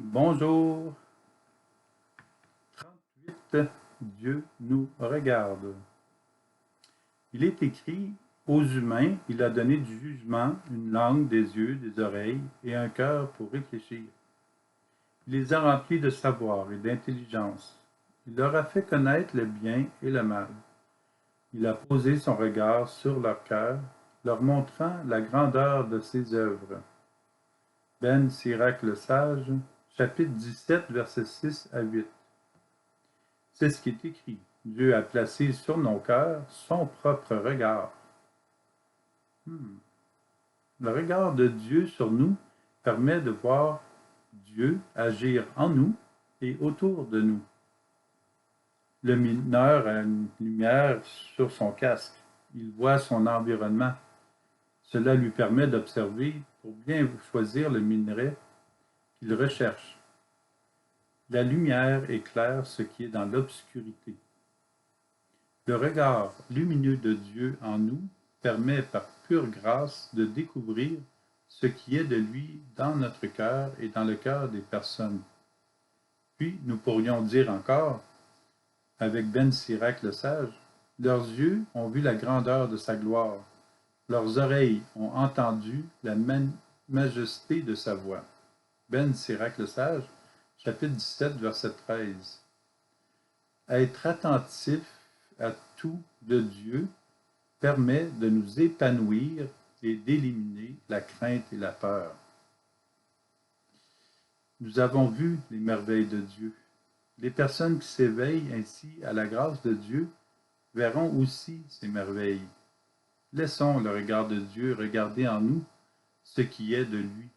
Bonjour. 38. Dieu nous regarde. Il est écrit, aux humains, il a donné du jugement, une langue, des yeux, des oreilles et un cœur pour réfléchir. Il les a remplis de savoir et d'intelligence. Il leur a fait connaître le bien et le mal. Il a posé son regard sur leur cœur, leur montrant la grandeur de ses œuvres. Ben Sirac le Sage, chapitre 17, versets 6 à 8. C'est ce qui est écrit. Dieu a placé sur nos cœurs son propre regard. Le regard de Dieu sur nous permet de voir Dieu agir en nous et autour de nous. Le mineur a une lumière sur son casque. Il voit son environnement. Cela lui permet d'observer pour bien choisir le minerai qu'il recherche. La lumière éclaire ce qui est dans l'obscurité. Le regard lumineux de Dieu en nous permet par pure grâce de découvrir ce qui est de lui dans notre cœur et dans le cœur des personnes. Puis nous pourrions dire encore, avec Ben Sirac le Sage, leurs yeux ont vu la grandeur de sa gloire, leurs oreilles ont entendu la majesté de sa voix. Ben Sirac le Sage, chapitre 17, verset 13. Être attentif à tout de Dieu permet de nous épanouir et d'éliminer la crainte et la peur. Nous avons vu les merveilles de Dieu. Les personnes qui s'éveillent ainsi à la grâce de Dieu verront aussi ces merveilles. Laissons le regard de Dieu regarder en nous ce qui est de lui.